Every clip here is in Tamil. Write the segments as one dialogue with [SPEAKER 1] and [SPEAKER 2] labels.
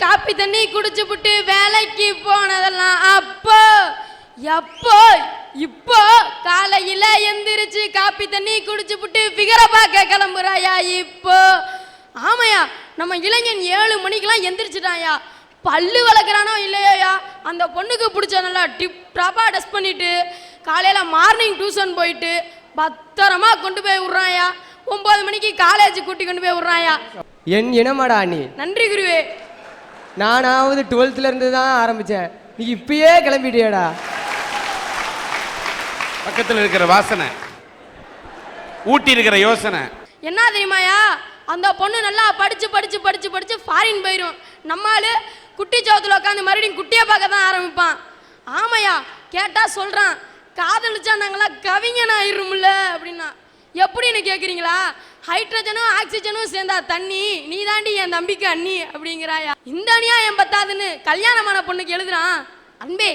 [SPEAKER 1] காப்பி தண்ணி குடிச்சு புட்டு வேலைக்கு போனதெல்லாம் அப்போ எப்போ இப்போ காலையில எந்திரிச்சு காப்பி தண்ணி குடிச்சு புட்டு பிகரை பார்க்க கிளம்புறாயா இப்போ. ஆமையா, நம்ம இளைஞன் 7 மணிக்கெல்லாம் எந்திரிச்சிட்டாயா. பல்லு வளர்க்குறானோ இல்லையோயா, அந்த பொண்ணுக்கு பிடிச்ச நல்லா டிப் டாப்பா டஸ்ட் பண்ணிட்டு காலையில மார்னிங் டியூஷன் போயிட்டு பத்திரமா கொண்டு போய் விடுறாயா. 9 மணிக்கு காலேஜ் கூட்டி கொண்டு போய் விடுறாயா.
[SPEAKER 2] என் இனமாடா நீ.
[SPEAKER 1] நன்றி குருவே.
[SPEAKER 2] நானாவது 12th இருந்து தான் ஆரம்பிச்சேன், நீ இப்பயே கிளம்பிட்டியடா.
[SPEAKER 3] பக்கத்தில் இருக்கிற வாசனை, ஊட்டி இருக்கிற யோசனை
[SPEAKER 1] என்ன தெரியுமாயா, அந்த பொண்ணு நல்லா படிச்சு படிச்சு படிச்சு படிச்சு ஃபாரின் போயிடும். நம்மளு குட்டி சோத்துல உட்காந்து மறுபடியும் குட்டியை பார்க்க தான் ஆரம்பிப்பான். ஆமையா, கேட்டா சொல்றான், காதலிச்சா நாங்களாம் கவிஞன் ஆயிடும்ல அப்படின்னா. எப்படின்னு கேட்குறீங்களா? ஹைட்ரஜனும் ஆக்சிஜனும் சேர்ந்தா தண்ணி, நீ தாண்டி என் தம்பிக்கு அண்ணி அப்படிங்கிறாயா. இந்த அணியா என் பத்தாதுன்னு கல்யாணமான பொண்ணுக்கு எழுதுறான், அன்பே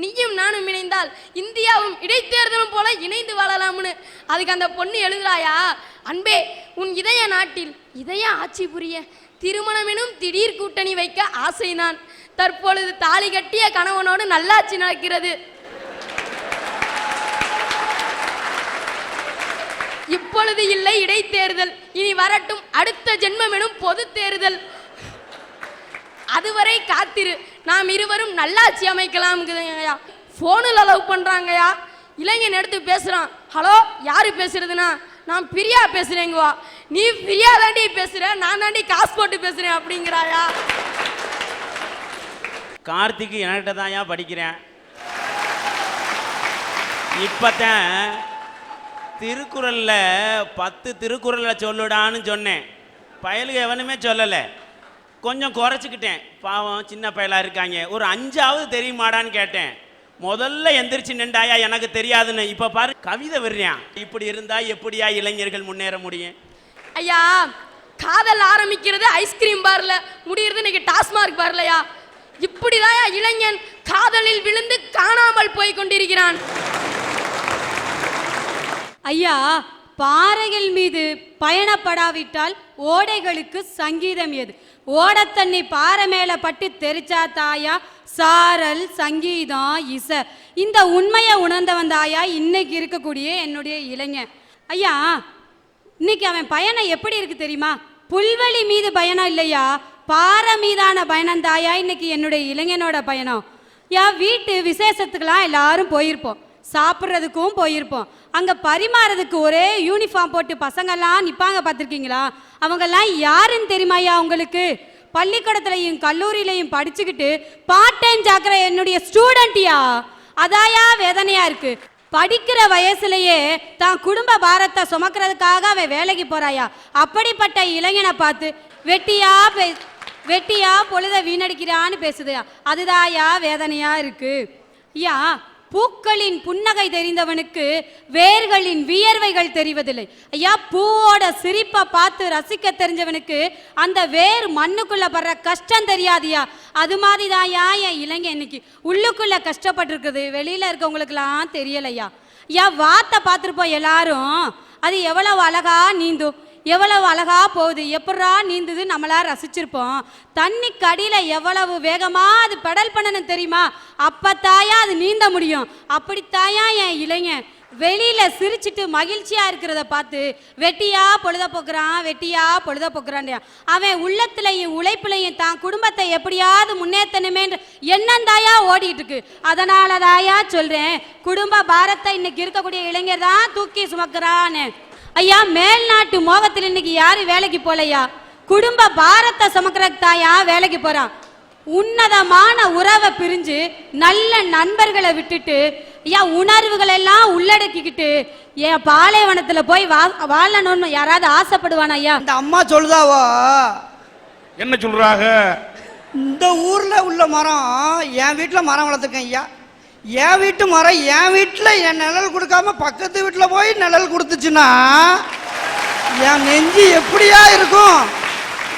[SPEAKER 1] நீயும் நானும் இணைந்தால் இந்தியாவும் இடைத்தேர்தலும் போல இணைந்து வாழலாம்னு. அதுக்கு அந்த பொண்ணு எழுதுறாயா, அன்பே உன் இதய நாட்டில் இதய ஆட்சி புரிய திருமணம் எனும் திடீர் கூட்டணி வைக்க ஆசை நான். தற்பொழுது தாலி கட்டிய கணவனோடு நல்லாட்சி நடக்கிறது. இப்பொழுது இல்லை இடைத்தேர்தல், இனி வரட்டும் அடுத்த ஜென்மம் எனும் பொது தேர்தல். அதுவரை காத்திரு, நாம் இருவரும் நல்லாட்சி அமைக்கலாம்ங்கய்யா. ஃபோனில் லவ் பண்ணுறாங்கய்யா. இளைஞன் எடுத்து பேசுகிறான், ஹலோ யார் பேசுறதுன்னா, நான் பிரியா பேசுகிறேங்குவா. நீ பிரியா தாண்டி பேசுகிற, நான் தாண்டி காசு போட்டு பேசுகிறேன் அப்படிங்கிறாயா.
[SPEAKER 4] கார்த்திக்கு என்கிட்ட தான் படிக்கிறேன். இப்போத்தான் திருக்குறளில் 10 திருக்குறளை சொல்லுடான்னு சொன்னேன். பயலுக எவனுமே சொல்லலை. கொஞ்சம் குறைச்சிக்கிட்டேன், பாவம் சின்ன பயலாக இருக்காங்க, ஒரு 5ஆவது தெரியுமாடான்னு கேட்டேன். முதல்ல எந்திரிச்சு நின்றாயா எனக்கு தெரியாதுன்னு. இப்போ பாரு கவிதை வர்றியான். இப்படி இருந்தால் எப்படியா இளைஞர்கள் முன்னேற முடியும்?
[SPEAKER 1] ஐயா, காதல் ஆரம்பிக்கிறது ஐஸ்கிரீம் பார்ல, முடிகிறது இன்னைக்கு டாஸ்மார்க் பார்லையா. இப்படிதான் இளைஞன் காதலில் விழுந்து காணாமல் போய் கொண்டிருக்கிறான்.
[SPEAKER 5] ஐயா, பாறைகள் மீது பயணப்படாவிட்டால் ஓடைகளுக்கு சங்கீதம் ஏது? ஓடத்தண்ணி பாறை மேல பட்டு தெரிச்சா தாயா சாரல் சங்கீதம் இசை. இந்த உண்மையை உணர்ந்தவன் தாயா இன்னைக்கு இருக்கக்கூடிய என்னுடைய இளைஞன். ஐயா, இன்னைக்கு அவன் பயணம் எப்படி இருக்கு தெரியுமா? புல்வெளி மீது பயணம் இல்லையா, பாறை மீதான பயணம் தாயா இன்னைக்கு என்னுடைய இளைஞனோட பயணம். வீட்டு விசேஷத்துக்கெல்லாம் எல்லாரும் போயிருப்போம், சாப்பிட்றதுக்கும் போயிருப்போம். அங்கே பரிமாறதுக்கு ஒரே யூனிஃபார்ம் போட்டு பசங்கள்லாம் நிற்பாங்க, பார்த்துருக்கீங்களா? அவங்கெல்லாம் யாருன்னு தெரியுமாயா உங்களுக்கு? பள்ளிக்கூடத்துலையும் கல்லூரியிலையும் படிச்சுக்கிட்டு பார்ட் டைம் ஜாக்கிற என்னுடைய ஸ்டூடெண்ட்டியா. அதாயா வேதனையாக இருக்குது. படிக்கிற வயசுலையே தான் குடும்ப பாரத்தை சுமக்கிறதுக்காக அவன் வேலைக்கு போகிறாயா. அப்படிப்பட்ட இளைஞனை பார்த்து வெட்டியா பொழுத வீணடிக்கிறான்னு பேசுதையா. அதுதாயா வேதனையாக இருக்குது. ஐயா, பூக்களின் புன்னகை தெரிந்தவனுக்கு வேர்களின் வியர்வைகள் தெரிவதில்லை. ஐயா, பூவோட சிரிப்பை பார்த்து ரசிக்க தெரிஞ்சவனுக்கு அந்த வேர் மண்ணுக்குள்ள படுற கஷ்டம் தெரியாதியா. அது மாதிரிதாயா என் இளைஞன் இன்னைக்கு உள்ளுக்குள்ள கஷ்டப்பட்டிருக்குது, வெளியில இருக்கவங்களுக்கெல்லாம் தெரியலையா. ஐயா, வாத்தை பார்த்துருப்போம் எல்லாரும், அது எவ்வளவு அழகா நீந்தும், எவ்வளவு அழகா போகுது, எப்படா நீந்துது நம்மளா ரசிச்சிருப்போம். தண்ணிக்கு அடியில் எவ்வளவு வேகமா அது பெடல் பண்ணணும் தெரியுமா? அப்பத்தாயா அது நீந்த முடியும். அப்படித்தாயா என் இளைஞன் வெளியில சிரிச்சிட்டு மகிழ்ச்சியா இருக்கிறத பார்த்து வெட்டியா பொழுத போக்குறான். அவன் உள்ளத்திலையும் உழைப்புலையும் தான் குடும்பத்தை எப்படியாவது முன்னேற்றணுமேன்ற எண்ணம் தாயா ஓடிட்டு இருக்கு. அதனால தாயா சொல்றேன், குடும்ப பாரத்தை இன்னைக்கு இருக்கக்கூடிய இளைஞர் தான் தூக்கி சுமக்கிறான்னு. ஐயா, மேல்நாட்டு மோகத்தில் இன்னைக்கு யாரும் வேலைக்கு போலையா, குடும்ப பாரத்தை சுமக்கிறதுக்கு தாயா வேலைக்கு போறான். உன்னதமான உறவை பிரிஞ்சு நல்ல நண்பர்களை விட்டுட்டு ஐயா உணர்வுகள் எல்லாம் உள்ளடக்கிக்கிட்டு என் பாலைவனத்துல போய் வாழணும்னு யாராவது ஆசைப்படுவானா? ஐயா,
[SPEAKER 6] இந்த அம்மா சொல்லுதாவோ.
[SPEAKER 3] என்ன சொல்றாங்க?
[SPEAKER 6] இந்த ஊர்ல உள்ள மரம் என் வீட்டுல மரம் வளர்த்துருக்கேன் ஐயா. என் வீட்டு மரம் என் வீட்டில் என் நிழல் கொடுக்காம பக்கத்து வீட்டில் போய் நிழல் கொடுத்துச்சுன்னா என் நெஞ்சு எப்படியா இருக்கும்?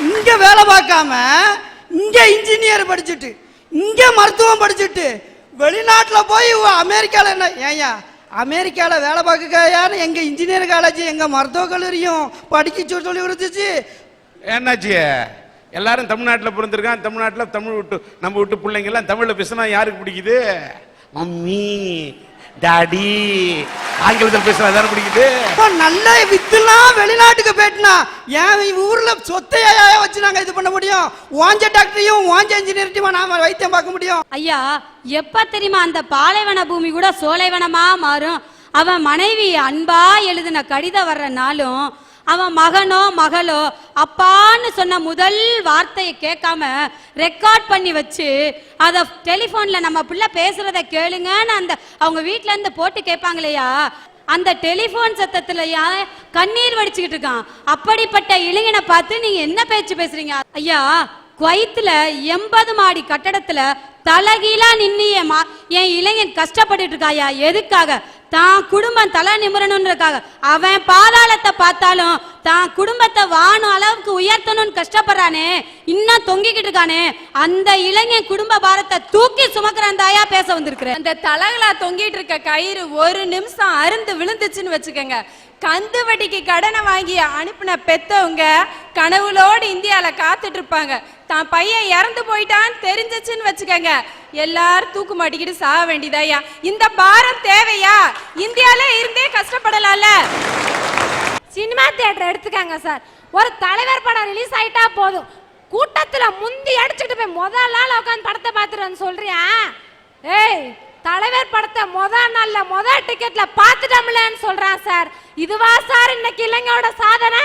[SPEAKER 6] இங்கே வேலை பார்க்காம இங்கே இன்ஜினியர் படிச்சுட்டு இங்கே மருத்துவம் படிச்சுட்டு வெளிநாட்டில் போய் அமெரிக்காவில் என்ன ஏயா அமெரிக்காவில் வேலை பார்க்கயான்னு எங்கள் இன்ஜினியர் காலேஜ் எங்கள் மருத்துவக் கல்லூரியும் படிக்க சொல்லி கொடுத்துச்சு.
[SPEAKER 3] என்னாச்சு? எல்லாரும் தமிழ்நாட்டில் பிறந்திருக்கான். தமிழ்நாட்டில் தமிழ் விட்டு நம்ம விட்டு பிள்ளைங்கெல்லாம் தமிழில் பேசினா யாருக்கு பிடிக்குது? Mummy daddy. ஆங்கிலத்தில் பேசினா யாரும் பிடிக்குது?
[SPEAKER 6] நல்ல வித்துலாம் வெளிநாட்டுக்கு போயிட்டுனா என் ஊர்ல சொத்தையா வச்சு நாங்க இது பண்ண முடியும்? வாஞ்ச டாக்டரையும் வாஞ்ச இன்ஜினியர்ட்டையும் நாம வைத்தியம் பார்க்க முடியும்?
[SPEAKER 5] ஐயா எப்ப தெரியுமா அந்த பாலைவன பூமி கூட சோலைவனமா மாறும்? அவன் மனைவி அன்பா எழுதின கடிதம் வர்ற நாளும் அவன் மகனோ மகளோ அப்பான்னு சொன்ன முதல் வார்த்தையை கேட்காம ரெக்கார்ட் பண்ணி வச்சு அதை டெலிஃபோன்ல நம்ம பிள்ளை பேசுறத கேளுங்கன்னு அந்த அவங்க வீட்டுல இருந்து போட்டு கேட்பாங்களையா, அந்த டெலிஃபோன் சத்தத்துலயா கண்ணீர் வடிச்சுக்கிட்டு இருக்கான். அப்படிப்பட்ட இளைஞனை பார்த்து நீங்க என்ன பேச்சு பேசுறீங்க? ஐயா குவைத்துல 80 மாடி கட்டடத்துல தலகீழா நின்னு என் இளைஞன் கஷ்டப்பட்டுட்டு இருக்காயா. எதுக்காக? தான் குடும்பம் தலை நிமிரணும்ன்றக்காக. அவன் பாதாளத்தை பார்த்தாலும் தான் குடும்பத்தை வாணும் அளவுக்கு உயர்த்தணும்னு கஷ்டப்படுறானே, இன்னும் தொங்கிக்கிட்டு இருக்கானே, அந்த இளைஞன் குடும்ப பாரத்தை தூக்கி சுமக்கிறான் தாயா பேச வந்திருக்கிறேன்.
[SPEAKER 7] அந்த தலகளா தொங்கிட்டு இருக்க கயிறு ஒரு நிமிஷம் அருந்து விழுந்துச்சுன்னு வச்சுக்கோங்க, கந்து வட்டிக்கு கடனை வாங்கி அனுப்பின பெத்தவங்க கனவுளோடு இந்தியால காத்துட்டு இருப்பாங்க. தான் பையன் இறந்து போயிட்டான்னு தெரிஞ்சிச்சுன்னு வச்சுக்கோங்க, எல்லாரும் தூக்கு மாட்டிக்கிட்டு சாக வேண்டியதாயா. இந்த பாரம் தேவையா? இந்தியால இருந்தே கஷ்டப்படலாம்ல.
[SPEAKER 8] சினிமா தியேட்டர் எடுத்துக்காங்க சார், ஒரு தலைவர் படம் ரிலீஸ் ஆயிட்டா போதும், கூட்டத்துல முந்தி அடிச்சுட்டு போய் முதல் நாள் உட்காந்து படத்தை பார்த்துட்டு சொல்றியா? ஏய், தலைவர் படத்தை முதல் நாள்ல முதல் டிக்கெட்ல பார்த்துட்டோம்லன்னு சொல்றான் சார். இதுவா சார் இன்னைக்கு இளைஞனோட சாதனை?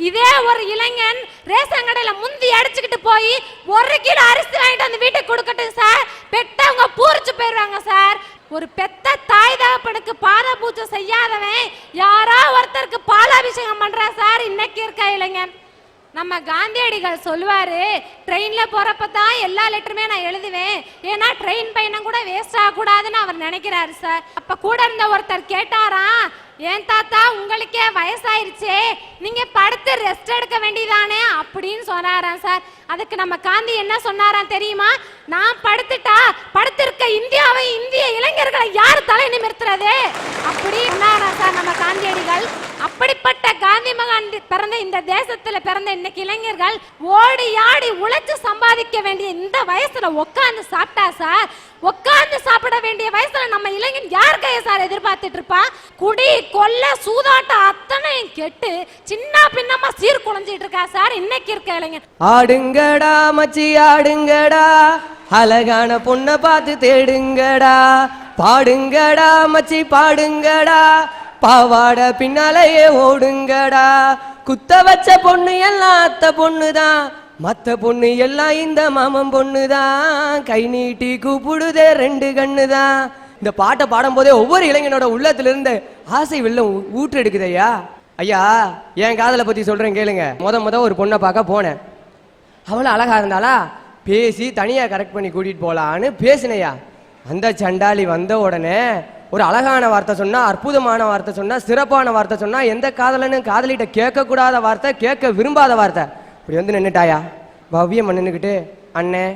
[SPEAKER 8] இதே ஒரு இளைஞன் ரேஷன் கடையில முந்தி அடிச்சுக்கிட்டு போய் 1 கிலோ அரிசி வாங்கிட்டு வந்து வீட்டுக்கு கொடுக்கட்டும் சார், பெத்தவங்க பூரிச்சு போயிடுவாங்க சார். ஒரு பெத்த தாய் தகப்பனுக்கு பாத பூஜை செய்யாதவன் யாரா ஒருத்தருக்கு பாலாபிஷேகம் பண்றா சார் இன்னைக்கு இருக்க இளைஞன். நம்ம காந்தியடிகள் சொல்லுவாரு, ட்ரெயின்ல போறப்ப தான் எல்லா லெட்டருமே நான் எழுதுவேன், ஏன்னா ட்ரெயின் பயணம் கூட வேஸ்ட் ஆகக்கூடாதுன்னு அவர் நினைக்கிறாரு சார். அப்ப கூட இருந்த ஒருத்தர் கேட்டாராம், ஏன் தாத்தா உங்களுக்கே வயசாயிருச்சே, நீங்க படுத்து ரெஸ்ட் எடுக்க வேண்டியதானே அப்படின்னு சொன்னாராம் சார். அதுக்கு நம்ம காந்தி என்ன சொன்னாராம் தெரியுமா? நான் படுத்துட்டா படுத்திருக்க இந்தியாவை இந்திய இளைஞர்களை யார் தலை நிமிர்த்துறது அப்படி சொன்னாராம் சார் நம்ம காந்தியடிகள். அப்படிப்பட்ட காந்தி மகான் பிறந்த இந்த தேசத்துல பிறந்த இன்னைக்கு இளைஞர்கள் ஓடி ஆடி உழைச்சு சம்பாதிக்க வேண்டிய இந்த வயசுல உட்கார்ந்து சாப்பிட்டா சார், உட்கார்ந்து சாப்பிட வேண்டிய வயசுல நம்ம இளைஞன் யார் கைய சார் எதிர்பார்த்துட்டு இருப்பா? குடி கொல்ல சூதாட்டம் அத்தனையும் கெட்டு சின்ன பின்னமா சீர் குலைஞ்சிட்டு இருக்கா சார் இன்னைக்கு இருக்க இளைஞன்.
[SPEAKER 2] ஆடுங்கடா மச்சி ஆடுங்கடா, அழகான பொண்ணை பார்த்து தேடுங்கடா, பாடுங்கடா மச்சி பாடுங்கடா, பாவாட பின்னாலேயே ஓடுங்கடா, குத்த வச்ச பொண்ணு எல்லாம் அத்தை பொண்ணுதான், மத்த பொண்ணு எல்லாம் இந்த மாமன் பொண்ணுதான், கை நீட்டி கூப்பிடுதே 2 கண்ணுதான். இந்த பாட்டை பாடும் போதே ஒவ்வொரு இளைஞனோட உள்ளத்துல இருந்து ஆசை வெள்ளம் ஊற்று எடுக்குதையா. ஐயா என் காதலை பத்தி சொல்றேன் கேளுங்க. முத ஒரு பொண்ணை பார்க்க போனேன். அவ்வளோ அழகா இருந்தாலா, பேசி தனியா கரெக்ட் பண்ணி கூட்டிட்டு போலான்னு பேசினையா. அந்த சண்டாளி வந்த உடனே ஒரு அழகான வார்த்தை சொன்னா, அற்புதமான வார்த்தை சொன்னா, சிறப்பான வார்த்தை சொன்னா, எந்த காதலன்னு காதலிட்ட கேட்கக்கூடாத வார்த்தை, கேட்க விரும்பாத வார்த்தை. இப்படி வந்து நின்றுட்டாயா பவ்யம் நின்றுக்கிட்டு, அண்ணே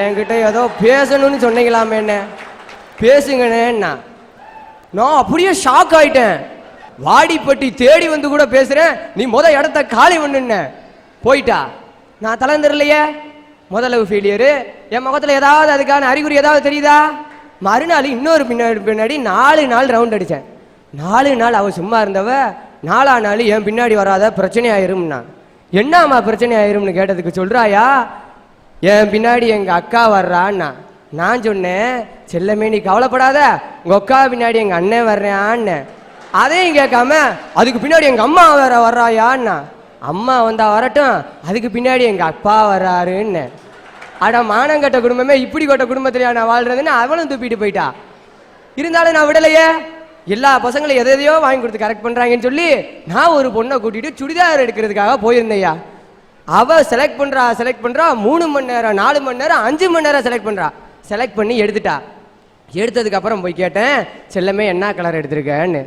[SPEAKER 2] என்கிட்ட ஏதோ பேசணும்னு சொன்னீங்களாமே, என்ன பேசுங்கண்ணேன்னா. நான் அப்படியே ஷாக் ஆயிட்டேன். வாடிப்பட்டி தேடி வந்து கூட பேசுறேன், நீ இடத்த காலி பண்ணுன போயிட்டா. நான் தளர்ந்துடலையே, முதல்ல ஃபெயிலியரு. என் முகத்தில் ஏதாவது அதுக்கான அறிகுறி ஏதாவது தெரியுதா? மறுநாள் இன்னொரு பின்னாடி 4 நாள் ரவுண்ட் அடித்தேன். 4 நாள் அவள் சும்மா இருந்தவ 4ஆம் நாள் என் பின்னாடி வராத பிரச்சனை ஆயிரும்னா. என்னம்மா பிரச்சனை ஆயிரும்னு கேட்டதுக்கு சொல்கிறாயா, என் பின்னாடி எங்கள் அக்கா வர்றான்னா. நான் சொன்னேன், செல்லமே நீ கவலைப்படாத, உங்கள் அக்கா பின்னாடி எங்கள் அண்ணன் வர்றேன்னு. அதையும் கேட்காம அதுக்கு பின்னாடி எங்கள் அம்மா வேற வர்றாயான்னா. அம்மா வந்தா வரட்டும், அதுக்கு பின்னாடி எங்கள் அப்பா வர்றாருன்னு. அட மானங்கட்ட குடும்பமே, இப்படி கொட்ட குடும்பத்திலேயா நான் வாழ்றதுன்னு அவளும் துப்பிட்டு போயிட்டா. இருந்தாலும் நான் விடலையே. எல்லா பசங்களும் எதையோ வாங்கி கொடுத்து கரெக்ட் பண்ணுறாங்கன்னு சொல்லி நான் ஒரு பொண்ணை கூட்டிட்டு சுடிதார் எடுக்கிறதுக்காக போயிருந்தேயா. அவள் செலக்ட் பண்ணுறா 3 மணி நேரம் 4 மணி நேரம் 5 மணி நேரம் செலக்ட் பண்ணி எடுத்துட்டா. எடுத்ததுக்கு அப்புறம் போய் கேட்டேன், செல்லமே என்ன கலர் எடுத்திருக்கேன்னு.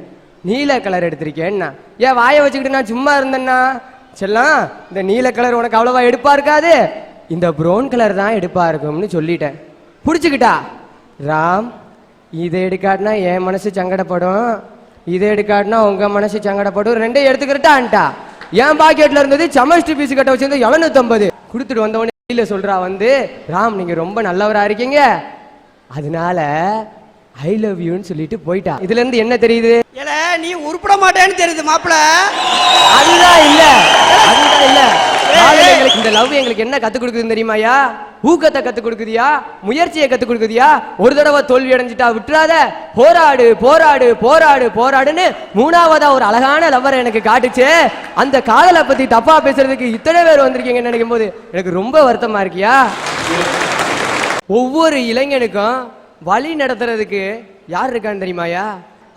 [SPEAKER 2] நீல கலர் எடுத்திருக்கேன்னா. ஏன் வாயை வச்சுக்கிட்டு நான் சும்மா இருந்தேன்னா, செல்லம் இந்த நீல கலர் உனக்கு அவ்வளவா எடுப்பா இருக்காது, இந்த ப்ரௌன் கலர் தான் எடுப்பா இருக்கும்னு சொல்லிட்டேன். பிடிச்சிக்கிட்டா. ராம், இதை எடுக்காட்டினா என் மனசு சங்கடப்படும், இதை எடுக்காட்டினா உங்க மனசு சங்கடப்படும், 2 எடுத்துக்கிறட்டான்ட்டா. என் பாக்கெட்ல இருந்தது சமஸ்டி பீஸ் கட்ட வச்சிருந்தது 750. கொடுத்துட்டு வந்தவொடனே வெளியில சொல்றா வந்து, ராம் நீங்க ரொம்ப நல்லவரா இருக்கீங்க, அதனால ஐ லவ் யூன்னு சொல்லிட்டு போயிட்டா. இதுல இருந்து என்ன தெரியுது?
[SPEAKER 6] ஏல நீ உருப்பட மாட்டேன்னு தெரியுது மாப்பிள.
[SPEAKER 2] அதுதான் இல்ல, அதுதான் இல்ல. இந்த லவ் எங்களுக்கு என்ன கத்து கொடுக்குதுன்னு தெரியுமாயா? ஊக்கத்தை கத்து கொடுக்குதியா, முயற்சியை கத்து கொடுக்குதியா. ஒரு தடவை தோல்வி அடைஞ்சிட்டா விட்டுறாத, போராடு போராடு போராடு போராடுன்னு மூணாவதா ஒரு அழகான லவ்வரை எனக்கு காட்டுச்சு. அந்த காதலை பத்தி தப்பா பேசுறதுக்கு இத்தனை பேர் வந்திருக்கீங்கன்னு நினைக்கும் போது எனக்கு ரொம்ப வருத்தமா இருக்கியா. ஒவ்வொரு இளைஞனுக்கும் வழி நடத்துறதுக்கு யார் இருக்கான்னு தெரியுமாயா?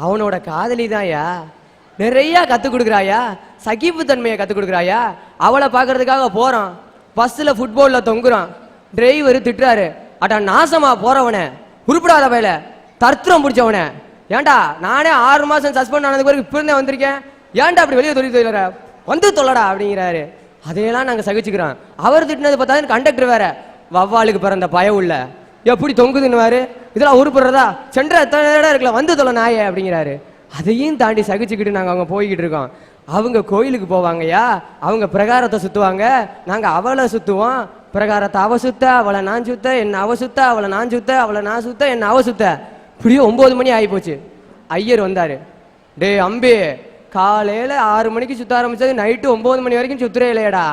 [SPEAKER 2] அவனோட காதலி தான்யா. நிறைய கத்து கொடுக்குறாயா, சகிப்பு தன்மையை கத்து கொடுக்குறாயா. அவளை பார்க்கறதுக்காக போறான், பஸ்ல ஃபுட்பால்ல தொங்குறான், டிரைவர் திட்டுறாரு, அட்டா நாசமா போறவன, உருப்படாத பையில, தர்த்திரம் பிடிச்சவன, ஏன்டா நானே 6 மாசம் சஸ்பெண்ட் ஆனதுக்கு பிறகு இப்ப இருந்தே வந்திருக்கேன், ஏன்டா அப்படி வெளியே தொழில் வந்து தொல்லடா அப்படிங்கிறாரு. அதையெல்லாம் நாங்க சகிச்சுக்கிறோம். அவர் திட்டினது பார்த்தா கண்டக்டர் வேற, வவ்வாலுக்கு பிறந்த பயம் உள்ள எப்படி தொங்குதுன்னு, இதெல்லாம் உருப்படுறதா, சென்ற எத்தனை இடம் இருக்குல்ல, வந்து தொலை நாயே அப்படிங்கிறாரு. அதையும் தாண்டி சகிச்சுக்கிட்டு நாங்கள் அவங்க போய்கிட்டு இருக்கோம். அவங்க கோயிலுக்கு போவாங்கய்யா, அவங்க பிரகாரத்தை சுற்றுவாங்க, நாங்கள் அவளை சுற்றுவோம். பிரகாரத்தை அவ சுத்த, அவளை நான் சுத்த, என்ன அவ சுத்த, அவளை நான் சுத்த, அவளை நான் சுத்த, என்ன அவ சுத்த. இப்படியே 9 மணி ஆகி போச்சு. ஐயர் வந்தார், டே அம்பி காலையில் 6 மணிக்கு சுற்ற ஆரம்பிச்சது நைட்டு 9 மணி வரைக்கும் சுத்துறே இல்லையடா,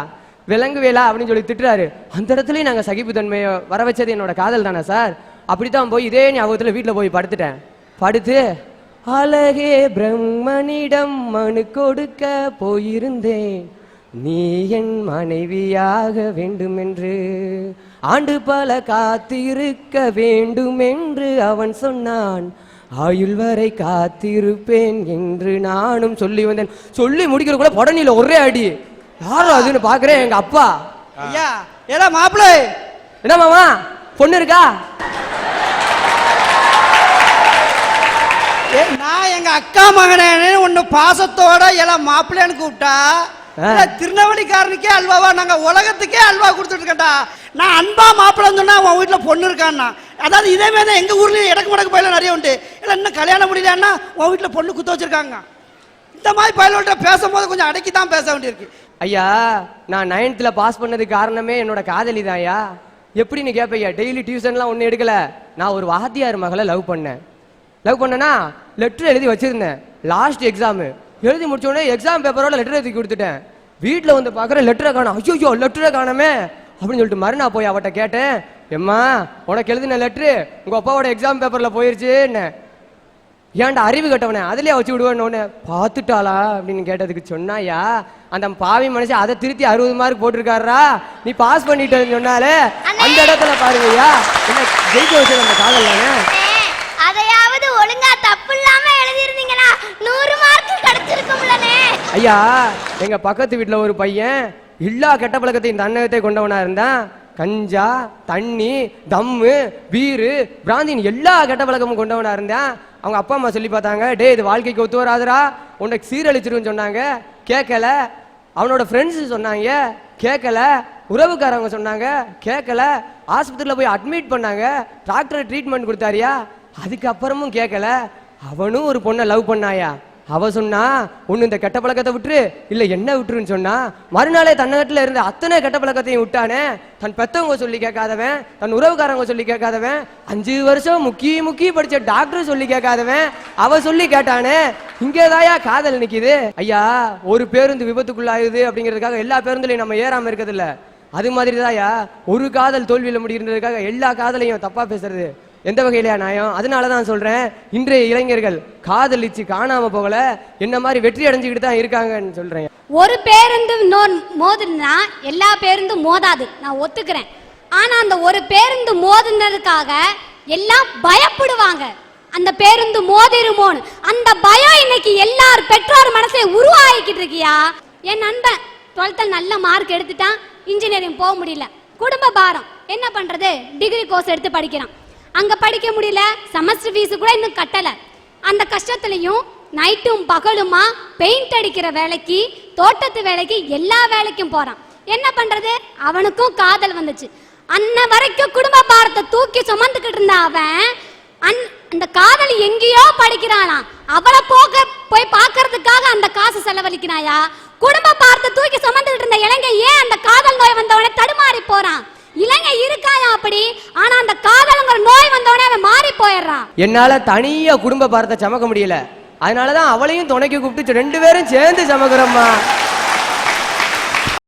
[SPEAKER 2] விலங்குவேலா அப்படின்னு சொல்லி திட்டுறாரு. அந்த இடத்துலையும் நாங்கள் சகிப்பு தன்மையை வர வச்சது என்னோட காதல் தானே சார். அப்படித்தான் போய் இதே ஞாபகத்தில் வீட்டில் போய் படுத்துட்டேன். படுத்து அழகே பிரம்மனிடம் மனு கொடுக்க போயிருந்தேன், நீ என் மனைவியாக வேண்டுமென்று, ஆண்டு பல காத்திருக்க வேண்டுமென்று அவன் சொன்னான், ஆயுள் வரை காத்திருப்பேன் என்று நானும் சொல்லி வந்தேன். சொல்லி முடிக்கிறக்குள்ள உடனே ஒரே அடி. யாரும் அதுன்னு பாக்குறேன், எங்க அப்பா.
[SPEAKER 6] ஐயா ஏடா மாப்பிள,
[SPEAKER 2] என்ன மாமா பொண்ணு இருக்கா?
[SPEAKER 6] நான் எங்க அக்கா மகனே ஒன்னு பாசத்தோட எல்லாம் மாப்பிள்ளைன்னு கூப்பிட்டா, திருநெல்வேலிக்காரனுக்கே அல்வாவா, நாங்க உலகத்துக்கே அல்வா கொடுத்துட்டு இருக்கட்டா. நான் அன்பா மாப்பிள்ளைன்னு சொன்னா உன் வீட்டுல பொண்ணு இருக்கான்னா, அதாவது இதே மாதிரி தான் எங்க ஊர்லயும் இடக்கு மடக்கு பயில நிறைய உண்டு. இல்லை இன்னும் கல்யாணம் முடியலன்னா உன் வீட்டுல பொண்ணு குத்த வச்சிருக்காங்க. இந்த மாதிரி பயிலோட்ட பேசும்போது கொஞ்சம் அடக்கி தான் பேச வேண்டியிருக்கு.
[SPEAKER 2] ஐயா நான் 9th பாஸ் பண்ணதுக்கு காரணமே என்னோட காதலி தான் ஐயா. எப்படின்னு கேட்பையா, டெய்லி டியூஷன்லாம் ஒன்றும் எடுக்கல. நான் ஒரு வாத்தியார் மகளை லவ் பண்ணேன்னா லெட்டர் எழுதி வச்சிருந்தேன். லாஸ்ட் எக்ஸாமு எழுதி முடிச்ச உடனே எக்ஸாம் பேப்பரோட லெட்டர் எழுதி கொடுத்துட்டேன். வீட்டில் வந்து பார்க்குற லெட்டரை காணும். ஐயோ லெட்டரை காணமே அப்படின்னு சொல்லிட்டு மறுநாள் போய் அவட்ட கேட்டேன், எம்மா உனக்கு எழுதின லெட்ரு உங்கள் அப்பாவோட எக்ஸாம் பேப்பரில் போயிருச்சு என்ன, ஏன்டா அறிவு கட்டவனே அதுலேயே வச்சு விடுவேன்னு பார்த்துட்டாளா அப்படின்னு கேட்டதுக்கு சொன்னாயா, அந்த பாவி மனுஷன் அதை திருத்தி 60 மார்க் போட்டிருக்காரா, நீ பாஸ் பண்ணிட்டேன்னு சொன்னாலே அந்த இடத்துல பாருங்கய்யா என்ன ஜெயிக்க வச்சது அந்த காதல் தானே.
[SPEAKER 9] அதையாவது ஒழுங்கா தப்பு இல்லாம எழுதிருந்தீங்கன்னா 100 மார்க் கிடைச்சிருக்கும்லனே.
[SPEAKER 2] ஐயா எங்க பக்கத்து வீட்டில் ஒரு பையன் எல்லா கெட்ட பழக்கத்தையும் தன்னகத்தை கொண்டவனா இருந்தான். கஞ்சா, தண்ணி, தம்மு, பீரு, பிராந்தின் எல்லா கெட்ட பழக்கமும் கொண்டவனா இருந்தான். அவங்க அப்பா அம்மா சொல்லி பார்த்தாங்க, டே இது வாழ்க்கைக்கு ஒத்து வராதுரா, உனக்கு சீரழிச்சிருன்னு சொன்னாங்க, கேட்கல. அவனோட ஃப்ரெண்ட்ஸ் சொன்னாங்க, கேட்கல. உறவுக்காரவங்க சொன்னாங்க, கேட்கல. ஆஸ்பத்திரியில் போய் அட்மிட் பண்ணாங்க, டாக்டர் ட்ரீட்மெண்ட் கொடுத்தாரியா, அதுக்கப்புறமும் கேட்கல. அவனும் ஒரு பொண்ணை லவ் பண்ணாயா, அவ சொன்னா ஒண்ணு இந்த கெட்ட பழக்கத்தை விட்டுரு, இல்ல என்ன விட்டுருன்னு சொன்னா, மறுநாளே தன்னகத்துல இருந்த அத்தனை கெட்ட பழக்கத்தையும் விட்டானே. தன் பெத்தவங்க சொல்லி கேட்காதவன், தன் உறவுக்காரங்க சொல்லி கேட்காதவன், 5 வருஷம் முக்கி படிச்ச டாக்டர் சொல்லி கேட்காதவன் அவ சொல்லி கேட்டானே. இங்கேதாயா காதல் நிக்குது. ஐயா ஒரு பேருந்து விபத்துக்குள்ளாயுது அப்படிங்கிறதுக்காக எல்லா பேருந்துலையும் நம்ம ஏறாம இருக்கிறது இல்ல. அது மாதிரி தாயா ஒரு காதல் தோல்வியில முடிகிறதுக்காக எல்லா காதலையும் தப்பா பேசுறது எந்த வகையிலையா நியாயம்? அதனாலதான் சொல்றேன், இன்றைய இளைஞர்கள் காதலிச்சு காணாம போகல, என்ன மாதிரி வெற்றி அடைஞ்சுக்கிட்டு தான் இருக்காங்கன்னு சொல்றேன்.
[SPEAKER 5] ஒரு பேருந்து மோதுனா எல்லா பேருந்தும் மோதாது, நான் ஒத்துக்கிறேன். ஆனா அந்த ஒரு பேருந்து மோதுனதுக்காக எல்லாம் பயப்படுவாங்க, அந்த பேருந்து மோதிருமோன்னு. அந்த பயம் இன்னைக்கு எல்லார் பெற்றோர் மனசை உருவாக்கிட்டு இருக்கியா. என் நண்பன் 12th நல்ல மார்க் எடுத்துட்டான், இன்ஜினியரிங் போக முடியல, குடும்ப பாரம், என்ன பண்றது, டிகிரி கோர்ஸ் எடுத்து படிக்கிறான். அங்க படிக்க முடியல, செமஸ்டர் ஃபீஸ் கூட இன்னும் கட்டல. அந்த கஷ்டத்துலயும் நைட்டும் பகலுமா பெயிண்ட் அடிக்கிற வேலைக்கு, தோட்டத்து வேலைக்கு, எல்லா வேலைக்கும் போறான். என்ன பண்றது, அவனுக்கும் காதல் வந்துச்சு. அன்ன வரைக்கும் குடும்ப பாரத்தை தூக்கி சுமந்துக்கிட்டு இருந்த அவன் அந்த காதல் எங்கேயோ படிக்கிறானா, அவளை போய் பார்க்கறதுக்காக அந்த காசு செலவழிக்கிறாயா.
[SPEAKER 9] குடும்ப பார்த்து தூக்கி சுமந்துட்டு இருந்த இளைஞன் ஏன் அந்த காதல் நோய் வந்தவனே தடுமாறி போறான்? இளைஞன் இருக்காயா அப்படி, ஆனா அந்த காதல்ங்கிற நோய் வந்தவனே அவன் மாறி போயிடுறான்.
[SPEAKER 2] என்னால தனியா குடும்ப பாரத்தை சமக்க முடியல, அதனாலதான் அவளையும் துணைக்கு கூப்பிட்டு 2 பேரும் சேர்ந்து சமக்கிறோம்மா.